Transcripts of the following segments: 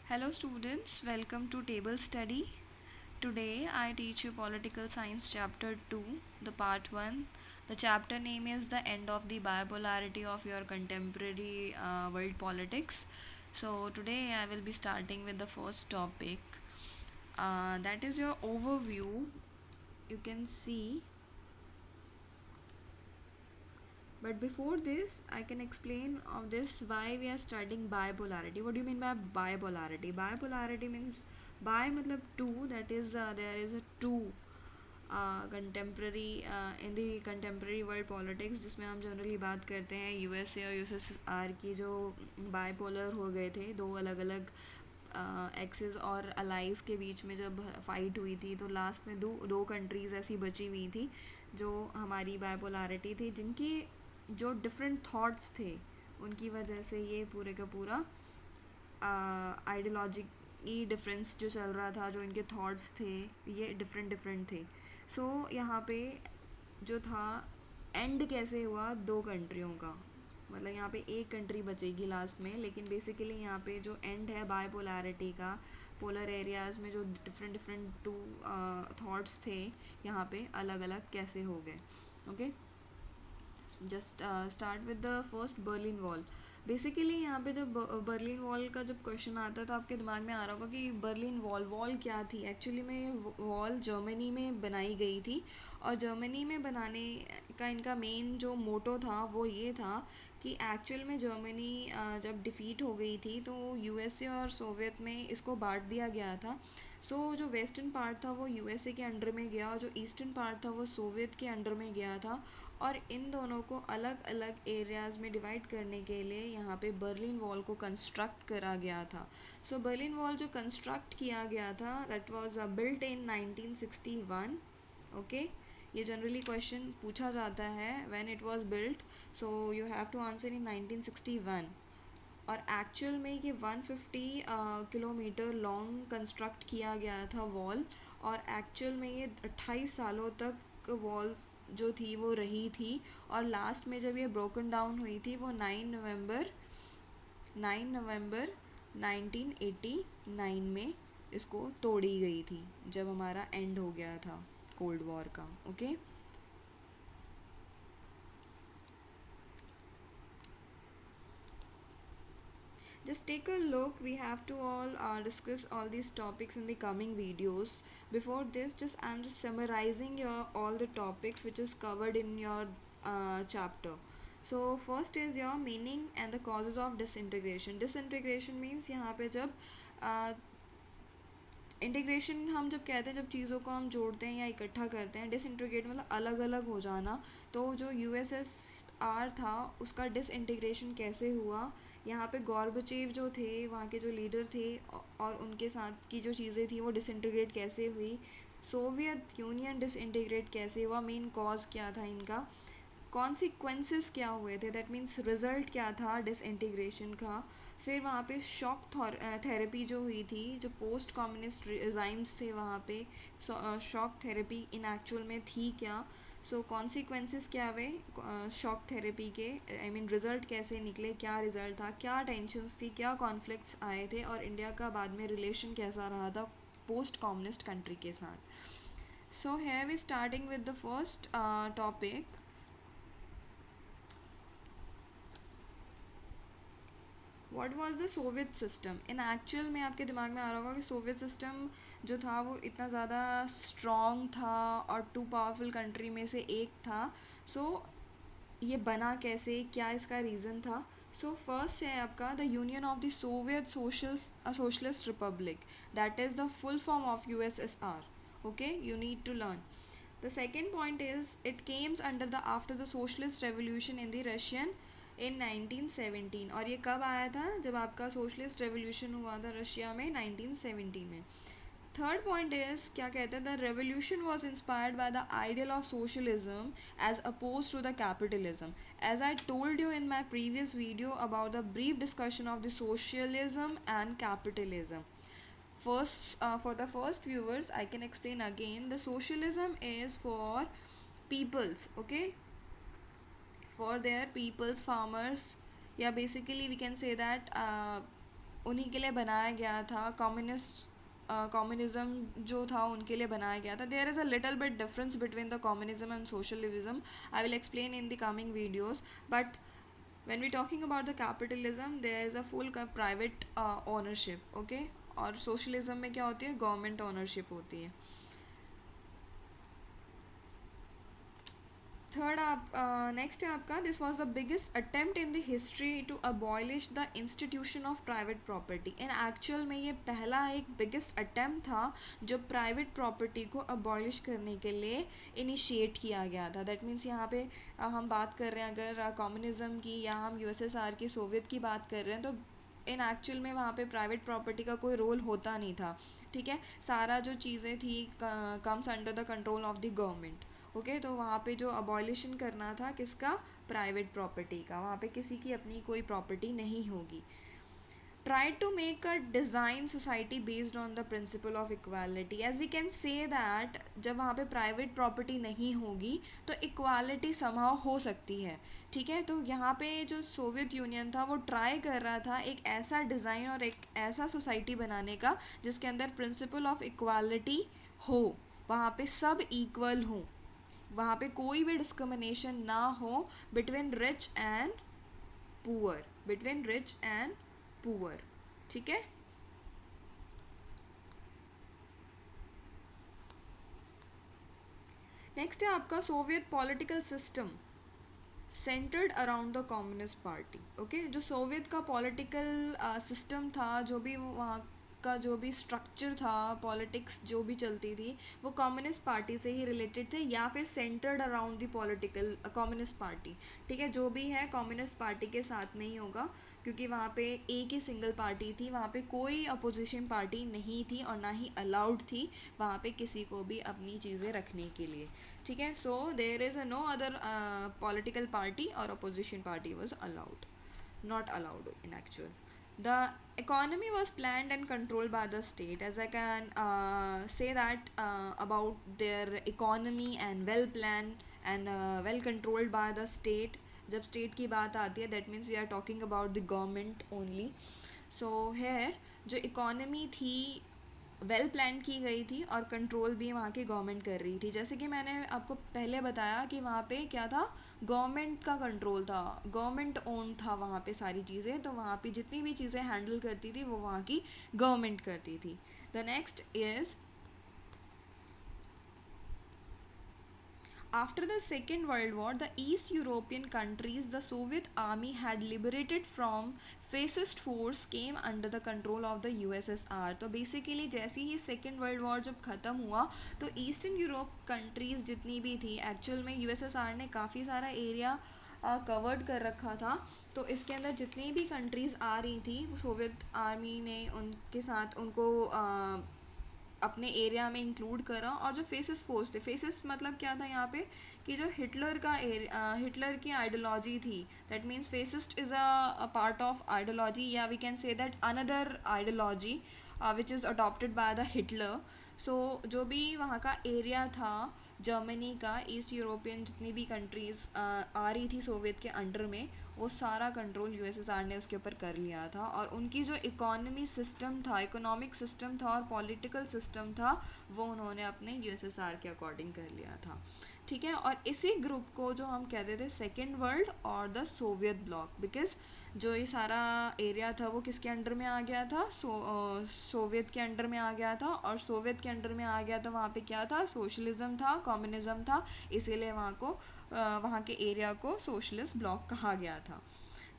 Hello students, welcome to Table Study. Today I teach you Political Science Chapter 2, the part 1. The chapter name is The End of the Bipolarity of Your Contemporary World Politics. So today I will be starting with the first topic. That is your overview. You can see. But before this, I can explain of this why we are studying bipolarity. What do you mean by bipolarity? Bipolarity means bi matlab two. That is there is a two contemporary in the contemporary world politics जिसमें हम generally बात करते हैं USA और USSR की जो bipolar हो गए थे दो अलग अलग एक्सेस और अलाइज के बीच में जब फाइट हुई थी तो लास्ट में दो कंट्रीज़ ऐसी बची हुई थी जो हमारी बाइपोलारिटी थी जिनकी जो डिफरेंट थॉट्स थे उनकी वजह से ये पूरे का पूरा आइडियोलॉजी डिफरेंस जो चल रहा था जो इनके थॉट्स थे ये डिफरेंट थे सो यहाँ पे जो था एंड कैसे हुआ दो कंट्रियों का मतलब यहाँ पे एक कंट्री बचेगी लास्ट में लेकिन बेसिकली यहाँ पे जो एंड है बाइपोलैरिटी का पोलर एरियाज़ में जो डिफरेंट टू थॉट्स थे यहाँ पे अलग अलग कैसे हो गए okay just start with the first Berlin wall basically यहाँ पे जब बर्लिन वॉल का जब क्वेश्चन आता है तो आपके दिमाग में आ रहा होगा कि बर्लिन वॉल क्या थी एक्चुअली में ये वॉल जर्मनी में बनाई गई थी और जर्मनी में बनाने का इनका मेन जो मोटो था वो ये था कि एक्चुअल में जर्मनी जब डिफ़ीट हो गई थी तो यूएसए और सोवियत में इसको बांट दिया गया था जो वेस्टर्न पार्ट था वो यूएसए के अंडर में गया और जो ईस्टर्न पार्ट था वो सोवियत के अंडर में गया था और इन दोनों को अलग अलग एरियाज़ में डिवाइड करने के लिए यहाँ पे बर्लिन वॉल को कंस्ट्रक्ट करा गया था बर्लिन वॉल जो कंस्ट्रक्ट किया गया था that was built in 1961 okay ये जनरली क्वेश्चन पूछा जाता है when it was built so you have to answer in 1961 और एक्चुअल में ये 150 किलोमीटर लॉन्ग कंस्ट्रक्ट किया गया था वॉल और एक्चुअल में ये 28 सालों तक वॉल जो थी वो रही थी और लास्ट में जब ये ब्रोकन डाउन हुई थी वो 9 नवंबर 1989 में इसको तोड़ी गई थी जब हमारा एंड हो गया था कोल्ड वॉर का okay Just take a look. We have to all discuss all these topics in the coming videos. Before this, I'm just summarizing your all the topics which is covered in your chapter. So first is your meaning and the causes of disintegration. Disintegration means यहाँ पे जब integration हम जब कहते हैं जब चीज़ों को हम जोड़ते हैं या इकट्ठा करते हैं डिसइंटीग्रेट मतलब अलग अलग हो जाना तो जो यूएसएसआर था उसका डिसइंटीग्रेशन कैसे हुआ यहाँ पे गॉर्बचेव जो थे वहाँ के जो लीडर थे और उनके साथ की जो चीज़ें थी वो डिसइंटीग्रेट कैसे हुई सोवियत यूनियन डिसइंटीग्रेट कैसे हुआ मेन कॉज क्या था इनका कॉन्सिक्वेंसेस क्या हुए थे दैट मीन्स रिजल्ट क्या था डिसइंटीग्रेशन का फिर वहाँ पे शॉक थेरेपी जो हुई थी जो पोस्ट कम्युनिस्ट रिजाइम्स थे वहाँ पे शॉक थेरेपी इन एक्चुअल में थी क्या कॉन्सिक्वेंसेस क्या हुए शॉक थेरेपी के आई मीन रिज़ल्ट कैसे निकले क्या रिज़ल्ट था क्या टेंशन्स थी क्या कॉन्फ्लिक्ट्स आए थे और इंडिया का बाद में रिलेशन कैसा रहा था पोस्ट कम्युनिस्ट कंट्री के साथ here we starting with the first topic. What was the Soviet system in actual में आपके दिमाग में आ रहा होगा कि सोवियत सिस्टम जो था वो इतना ज़्यादा स्ट्रॉन्ग था और टू पावरफुल कंट्री में से एक था ये बना कैसे क्या इसका रीज़न था फर्स्ट है आपका the Union of the Soviet Socialist Republic that is the full form of USSR okay you need to learn the second point is it comes under the after the socialist revolution in the Russian in 1917 और ये कब आया था जब आपका socialist revolution हुआ था Russia में 1917 में थर्ड पॉइंट इज क्या कहते हैं the revolution was inspired by the ideal of socialism as oppose to the capitalism as I told you in my previous video about the brief discussion of the socialism and capitalism for the first viewers I can explain again the socialism is for peoples okay for their peoples farmers yeah basically we can say that उन्हीं के लिए बनाया गया था, communism जो था उनके लिए बनाया गया था. There is a little bit difference between the communism and socialism. I will explain in the coming videos. But when we're talking about the capitalism, there is a full private ownership, okay. और socialism में क्या होती है, government ownership होती है. Third आप next है आपका, this was the biggest attempt in the history to abolish the institution of private property. In actual में ये पहला एक बिगेस्ट अटेम्प्ट था जो प्राइवेट प्रॉपर्टी को अबॉलिश करने के लिए इनिशिएट किया गया था. दैट मीन्स यहाँ पे हम बात कर रहे हैं अगर कम्युनिज्म की या हम यूएसएसआर की, सोवियत की बात कर रहे हैं, तो इन एक्चुअल में वहाँ पे प्राइवेट प्रॉपर्टी का कोई रोल होता नहीं था. ठीक है, सारा जो चीज़ें थी comes under the control of the government. Okay, तो वहाँ पे जो अबॉलिशन करना था किसका, प्राइवेट प्रॉपर्टी का. वहाँ पे किसी की अपनी कोई प्रॉपर्टी नहीं होगी. Try to make a design society based on the principle of equality. As we can say that जब वहाँ पे प्राइवेट प्रॉपर्टी नहीं होगी तो इक्वालिटी समहाउ हो सकती है. ठीक है, तो यहाँ पे जो सोवियत यूनियन था वो ट्राई कर रहा था एक ऐसा डिज़ाइन और एक ऐसा सोसाइटी बनाने का जिसके अंदर प्रिंसिपल ऑफ इक्वालिटी हो, वहाँ पे सब इक्वल हो, वहाँ पे कोई भी डिस्क्रिमिनेशन ना हो between rich and poor, between rich and poor. ठीक है, नेक्स्ट है आपका Soviet political system centred around the communist party. Okay, जो सोवियत का पॉलिटिकल सिस्टम था, जो भी वहाँ का जो भी स्ट्रक्चर था, पॉलिटिक्स जो भी चलती थी, वो कम्युनिस्ट पार्टी से ही रिलेटेड थे या फिर centred around the political communist party. ठीक है, जो भी है कम्युनिस्ट पार्टी के साथ में ही होगा क्योंकि वहाँ पे एक ही सिंगल पार्टी थी, वहाँ पे कोई अपोजिशन पार्टी नहीं थी और ना ही अलाउड थी वहाँ पे किसी को भी अपनी चीज़ें रखने के लिए. ठीक है, so there is no other political party और opposition party was allowed, not allowed in actual. The economy was planned and controlled by the state, as I can say that about their economy and well planned and well controlled by the state. जब state की बात आती है that means we are talking about the government only. So here जो economy थी well plan की गई थी और कंट्रोल भी वहाँ की गवर्नमेंट कर रही थी. जैसे कि मैंने आपको पहले बताया कि वहाँ पे क्या था, गवर्नमेंट का कंट्रोल था, गवर्नमेंट ओन था वहाँ पे सारी चीज़ें. तो वहाँ पे जितनी भी चीज़ें हैंडल करती थी वो वहाँ की गवर्नमेंट करती थी. The next is after the Second World War, the East European countries the Soviet army had liberated from fascist force came under the control of the USSR. तो बेसिकली जैसे ही सेकेंड वर्ल्ड वॉर जब ख़त्म हुआ तो eastern Europe countries जितनी भी थी, actual में यूएसएसआर ने काफ़ी सारा एरिया कवर्ड कर रखा था. तो इसके अंदर जितनी भी कंट्रीज़ आ रही थी सोवियत आर्मी ने उनके साथ उनको अपने एरिया में इंक्लूड करा. और जो फेसिस फोर्स थे, फेसिस मतलब क्या था यहाँ पे कि जो हिटलर की आइडियोलॉजी थी, that means fascist is a part of ideology या we can say that another ideology which is adopted by the Hitler. So जो भी वहाँ का एरिया था जर्मनी का, ईस्ट यूरोपियन जितनी भी कंट्रीज़ आ रही थी सोवियत के अंडर में, वो सारा कंट्रोल यूएसएसआर ने उसके ऊपर कर लिया था. और उनकी जो इकोनॉमी सिस्टम था, इकोनॉमिक सिस्टम था और पॉलिटिकल सिस्टम था, वो उन्होंने अपने यूएसएसआर के अकॉर्डिंग कर लिया था. ठीक है, और इसी ग्रुप को जो हम कहते थे सेकेंड वर्ल्ड और द सोवियत ब्लॉक, बिकॉज जो ये सारा एरिया था वो किसके अंडर में आ गया था, सोवियत के अंडर में आ गया था. और सोवियत के अंडर में आ गया तो वहाँ पे क्या था, सोशलिज्म था, कम्युनिज्म था, इसीलिए वहाँ के एरिया को सोशलिस्ट ब्लॉक कहा गया था.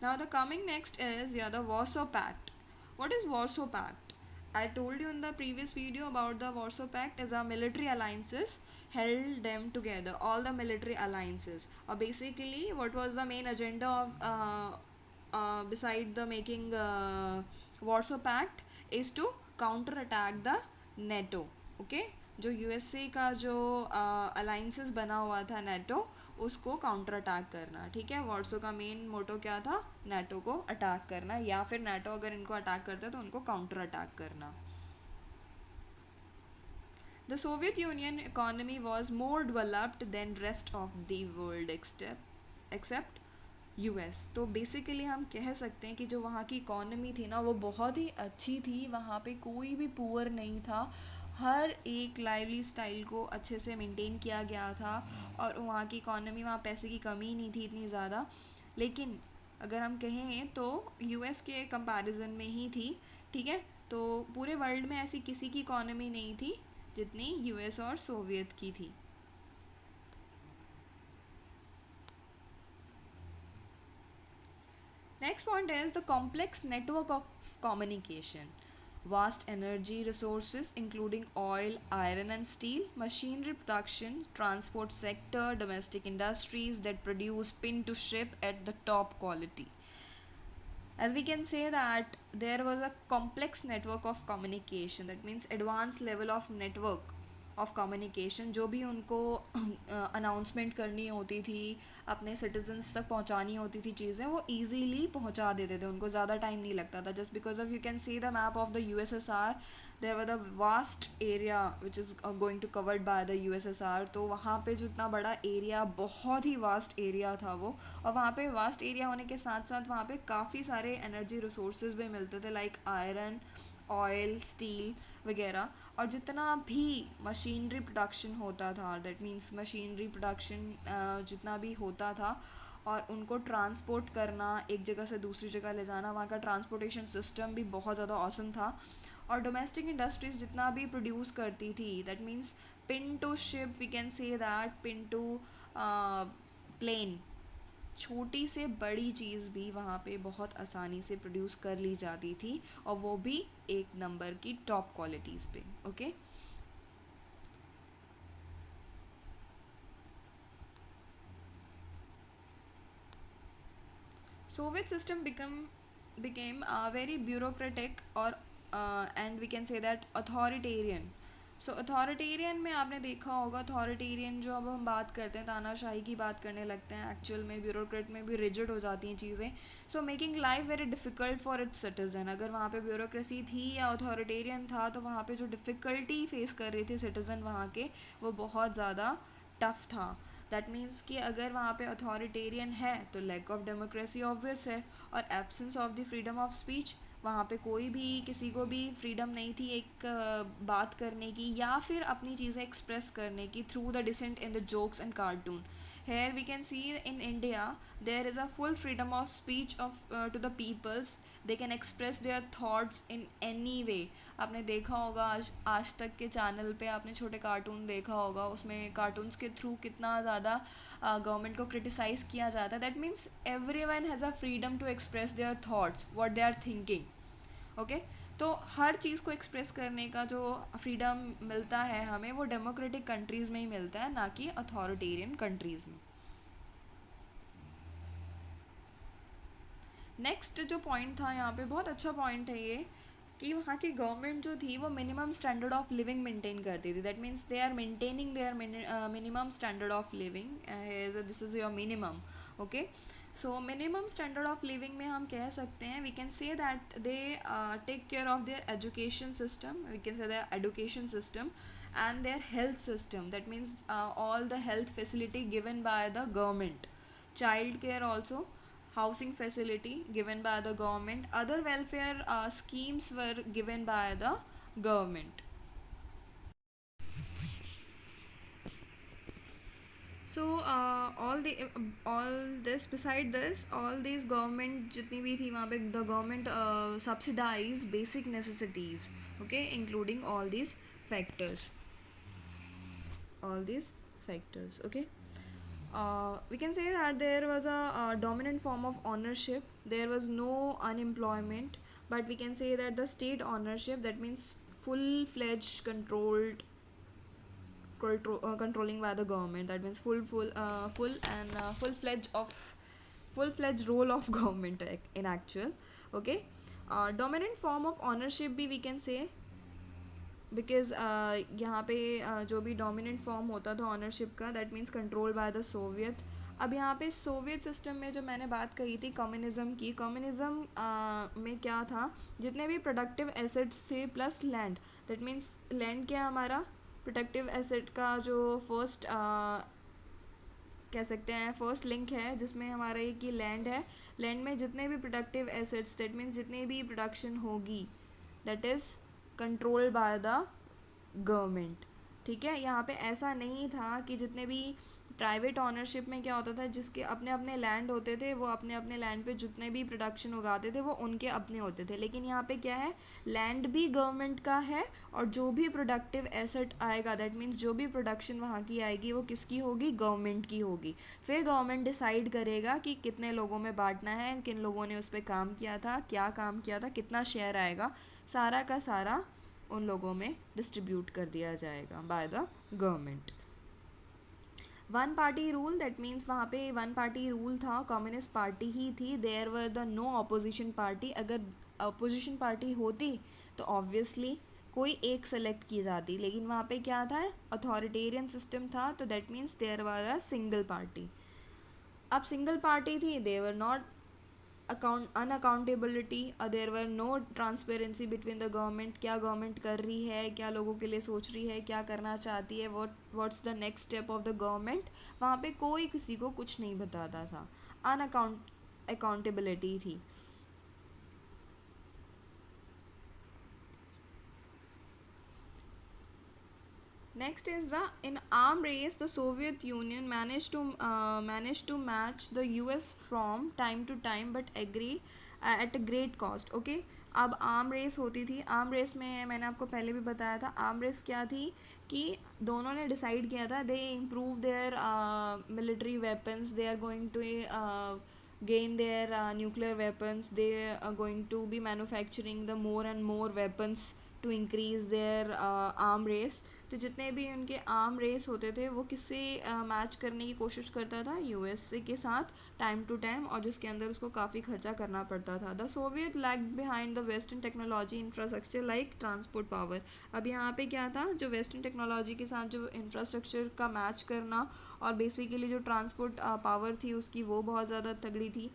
Now the coming next is the Warsaw Pact. What is Warsaw Pact? I told you in the previous video about the Warsaw Pact is a military alliances held them together, all the military alliances. Or basically what was the main agenda of beside the making Warsaw Pact is to counter attack the NATO. Okay, जो USA का जो alliances बना हुआ था NATO, उसको counter attack करना. ठीक है, वार्सो का मेन मोटो क्या था, नेटो को अटैक करना, या फिर नेटो अगर इनको अटैक करता है तो उनको काउंटर अटैक करना. The Soviet Union economy was more developed than rest of the world except US. तो बेसिकली हम कह सकते हैं कि जो वहाँ की इकॉनमी थी ना वो बहुत ही अच्छी थी, वहाँ पे कोई भी पुअर नहीं था, हर एक लाइवली स्टाइल को अच्छे से मेंटेन किया गया था, और वहाँ की इकॉनमी, वहाँ पैसे की कमी नहीं थी इतनी ज़्यादा। लेकिन अगर हम कहें तो यूएस के कंपैरिजन में ही थी, ठीक है। तो पूरे वर्ल्ड में ऐसी किसी की इकॉनमी नहीं थी जितनी यूएस और सोवियत की थी। Next point is the complex network of communication. Vast energy resources including oil, iron and steel, machinery production, transport sector, domestic industries that produce pin to ship at the top quality. As we can say that there was a complex network of communication, that means advanced level of network of communication, जो भी उनको announcement करनी होती थी, अपने citizens तक पहुंचानी होती थी चीज़ें, वो इजीली पहुंचा देते थे, उनको ज़्यादा टाइम नहीं लगता था। Just because of, you can see the map of the USSR, there were the vast area which is going to covered by the USSR. तो वहाँ पे जितना बड़ा एरिया, बहुत ही वास्ट एरिया था वो, और वहाँ पे वास्ट एरिया होने के साथ साथ वहाँ पे काफ़ी सारे एनर्जी रिसोर्सेज भी मिलते थे, लाइक आयरन, ऑयल, स्टील वगैरह। और जितना भी मशीनरी प्रोडक्शन होता था, दैट मीन्स मशीनरी प्रोडक्शन जितना भी होता था, और उनको ट्रांसपोर्ट करना, एक जगह से दूसरी जगह ले जाना, वहाँ का ट्रांसपोर्टेशन सिस्टम भी बहुत ज़्यादा ऑसम था। और डोमेस्टिक इंडस्ट्रीज जितना भी प्रोड्यूस करती थी, that means pin to ship, we can say that pin to plane, छोटी से बड़ी चीज़ भी वहाँ पे बहुत आसानी से प्रोड्यूस कर ली जाती थी, और वो भी एक नंबर की टॉप क्वालिटीज़ पे। Okay, Soviet system became very bureaucratic, और and we can say that authoritarian. So authoritarian में आपने देखा होगा, अथॉरिटेरियन जो अब हम बात करते हैं, तानाशाही की बात करने लगते हैं, एक्चुअल में ब्यूरोक्रेट में भी रिजिड हो जाती हैं चीज़ें। So making life very difficult for its citizen. अगर वहाँ पे ब्यूरोक्रेसी थी या अथॉरिटेरियन था, तो वहाँ पे जो डिफ़िकल्टी फेस कर रहे थे सिटीज़न वहाँ के, वो बहुत ज़्यादा टफ था। दैट मीन्स कि अगर वहाँ पे अथॉरिटेरियन है तो लैक ऑफ डेमोक्रेसी ऑब्वियस है, और absence of the freedom of speech, वहाँ पे कोई भी किसी को भी फ्रीडम नहीं थी एक बात करने की, या फिर अपनी चीज़ें एक्सप्रेस करने की through the dissent in the jokes and cartoon. Here we can see in India there is a full freedom of speech of to the peoples. They can express their thoughts in any way. आपने देखा होगा आज तक के channel पे आपने छोटे cartoon देखा होगा, उसमें कार्टून्स के थ्रू कितना ज़्यादा गवर्नमेंट को क्रिटिसाइज़ किया जाता है। That means everyone has a freedom to express their thoughts, what they are thinking. Okay, तो हर चीज़ को एक्सप्रेस करने का जो फ्रीडम मिलता है हमें, वो डेमोक्रेटिक कंट्रीज़ में ही मिलता है, ना कि अथॉरिटेरियन कंट्रीज़ में। नेक्स्ट जो पॉइंट था यहाँ पे, बहुत अच्छा पॉइंट है ये, कि वहाँ की गवर्नमेंट जो थी वो minimum standard of living maintain करती थी। That means they are maintaining their minimum standard of living, this is your minimum. Okay, so minimum standard of living में हम कह सकते हैं, we can say that they take care of their education system, we can say their education system and their health system, that means all the health facility given by the government, child care also, housing facility given by the government, other welfare schemes were given by the government. So all this, beside this, all these government जितनी भी थी वहाँ पे, the government subsidize basic necessities, okay, including all these factors. Okay, we can say that there was a dominant form of ownership, there was no unemployment, but we can say that the state ownership, that means full-fledged controlling by the government, that means full-fledged role of government in actual. Okay, dominant form of ownership भी we can say, because यहाँ पे जो भी dominant form होता था ownership का, that means control by the Soviet. अब यहाँ पे सोवियत सिस्टम में जो मैंने बात कही थी कम्युनिज़्म की, कम्युनिज़्म में क्या था, जितने भी प्रोडक्टिव एसेट्स थे plus land, that means land क्या हमारा प्रोडक्टिव एसेट का जो फर्स्ट कह सकते हैं फर्स्ट लिंक है, जिसमें हमारा ये कि लैंड है, लैंड में जितने भी प्रोडक्टिव एसेट्स, दैट मीन्स जितनी भी प्रोडक्शन होगी, that is controlled by the government. ठीक है, यहाँ पे ऐसा नहीं था कि जितने भी प्राइवेट ऑनरशिप में क्या होता था, जिसके अपने अपने लैंड होते थे, वो अपने अपने लैंड पे जितने भी प्रोडक्शन उगाते थे वो उनके अपने होते थे, लेकिन यहाँ पे क्या है, लैंड भी गवर्नमेंट का है, और जो भी प्रोडक्टिव एसेट आएगा, दैट मीन्स जो भी प्रोडक्शन वहाँ की आएगी वो किसकी होगी, गवर्नमेंट की होगी। फिर गवर्नमेंट डिसाइड करेगा कि कितने लोगों में बांटना है, किन लोगों ने उस पर काम किया था, क्या काम किया था, कितना शेयर आएगा, सारा का सारा उन लोगों में डिस्ट्रीब्यूट कर दिया जाएगा by the government. One party rule, that means वहाँ पे वन पार्टी रूल था, कम्युनिस्ट पार्टी ही थी, there were the no opposition party. अगर अपोजिशन पार्टी होती तो ऑब्वियसली कोई एक सेलेक्ट की जाती, लेकिन वहाँ पे क्या था, अथॉरिटेरियन सिस्टम था, तो that means there were a single party. अब सिंगल पार्टी थी, they were not unaccountability, there were no transparency between the government, क्या गवर्नमेंट कर रही है, क्या लोगों के लिए सोच रही है, क्या करना चाहती है, what's the next step of the government, वहाँ पे कोई किसी को कुछ नहीं बताता था, अकाउंटेबिलिटी थी। Next is the in arm race, the Soviet Union managed to match the US from time to time, but agree at a great cost. Okay, अब आर्म रेस होती थी, आर्म रेस में मैंने आपको पहले भी बताया था, आर्म रेस क्या थी कि दोनों ने डिसाइड किया था, they improve their military weapons, they are going to gain their nuclear weapons, they are going to be manufacturing the more and more weapons to increase their arm race। तो जितने भी उनके आर्म रेस होते थे वो किससे match करने की कोशिश करता था, यूएसए के साथ टाइम टू टाइम, और जिसके अंदर उसको काफ़ी खर्चा करना पड़ता था। The Soviet lagged behind the western technology infrastructure like transport power. अब यहाँ पे क्या था, जो वेस्टर्न टेक्नोलॉजी के साथ जो इंफ्रास्ट्रक्चर का मैच करना, और बेसिकली जो ट्रांसपोर्ट पावर थी उसकी, वो बहुत ज़्यादा तगड़ी थी।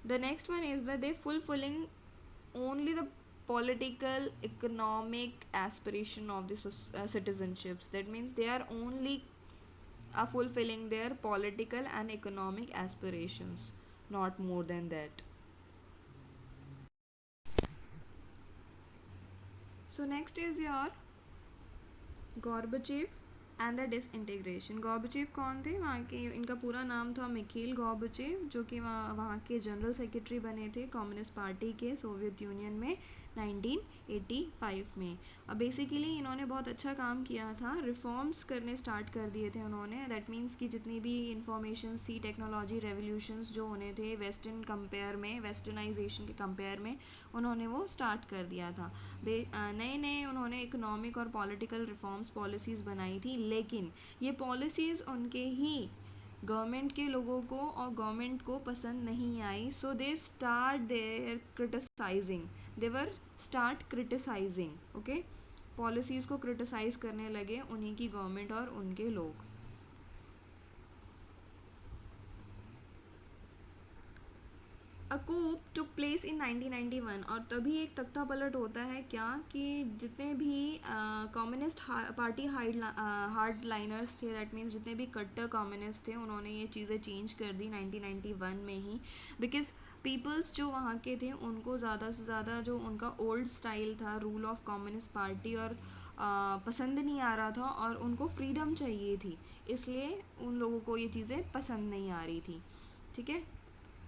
The next one is the they fulfilling only the political economic aspiration of the citizenships, that means they are only fulfilling their political and economic aspirations, not more than that. So next is your Gorbachev and the disintegration. Gorbachev कौन थे, वहाँ के, इनका पूरा नाम था मिखिल गॉर्बचेव, जो कि वहाँ के जनरल सेक्रेटरी बने थे कम्युनिस्ट पार्टी के सोवियत यूनियन में 1985 में। अब बेसिकली इन्होंने बहुत अच्छा काम किया था, रिफॉर्म्स करने स्टार्ट कर दिए थे उन्होंने, दैट मीन्स कि जितनी भी इंफॉर्मेशंस थी, टेक्नोलॉजी रेवोल्यूशंस जो होने थे वेस्टर्न कंपेयर में, वेस्टर्नाइजेशन के कंपेयर में, उन्होंने वो स्टार्ट कर दिया था। नए नए उन्होंने इकोनॉमिक और पॉलिटिकल रिफॉर्म्स पॉलिसीज़ बनाई थी, लेकिन ये पॉलिसीज़ उनके ही गवर्नमेंट के लोगों को और गवर्नमेंट को पसंद नहीं आई, so they start their criticising, they were start criticising, okay, policies को क्रिटिसाइज़ करने लगे उन्हीं की गवर्नमेंट और उनके लोग। अ कूप टुक प्लेस इन 1991, और तभी एक तख्ता पलट होता है क्या, कि जितने भी कम्युनिस्ट पार्टी हार्ड लाइनर्स थे, दैट मीन्स जितने भी कट्टर कम्युनिस्ट थे, उन्होंने ये चीज़ें चेंज कर दी 1991 में ही, बिकॉज पीपल्स जो वहाँ के थे उनको ज़्यादा से ज़्यादा जो उनका ओल्ड स्टाइल था रूल ऑफ कम्युनिस्ट पार्टी और पसंद नहीं आ रहा था, और उनको फ्रीडम चाहिए थी, इसलिए उन लोगों को ये चीज़ें पसंद नहीं आ रही थी। ठीक है,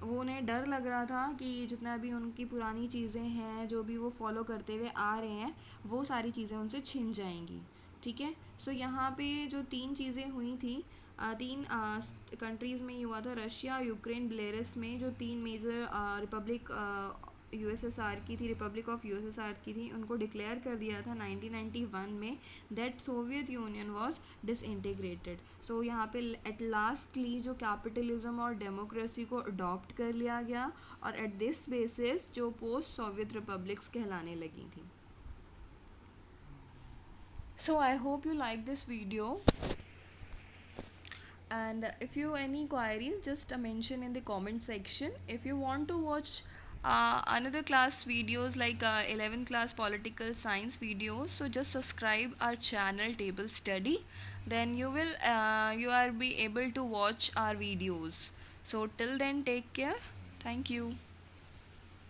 वो उन्हें डर लग रहा था कि जितना भी उनकी पुरानी चीज़ें हैं, जो भी वो फॉलो करते हुए आ रहे हैं, वो सारी चीज़ें उनसे छिन जाएंगी। ठीक है, सो यहाँ पे जो तीन चीज़ें हुई थी, तीन कंट्रीज़ में ही हुआ था, रशिया, यूक्रेन, बेलारूस में, जो तीन मेजर रिपब्लिक यूएसएसआर की थी, रिपब्लिक ऑफ यूएसएसआर की थी, उनको डिक्लेयर कर दिया था 1991 में that Soviet Union was disintegrated. So यहाँ पे एट लास्टली जो कैपिटलिज्म और डेमोक्रेसी को अडॉप्ट कर लिया गया, और एट दिस बेसिस जो पोस्ट सोवियत रिपब्लिक्स कहलाने लगी थी। So I hope you like this video, and if you any queries, just mention in the comment section. If you want to watch another class videos like 11th class political science videos. So just subscribe our channel Table Study, then you are be able to watch our videos. So till then, take care. Thank you.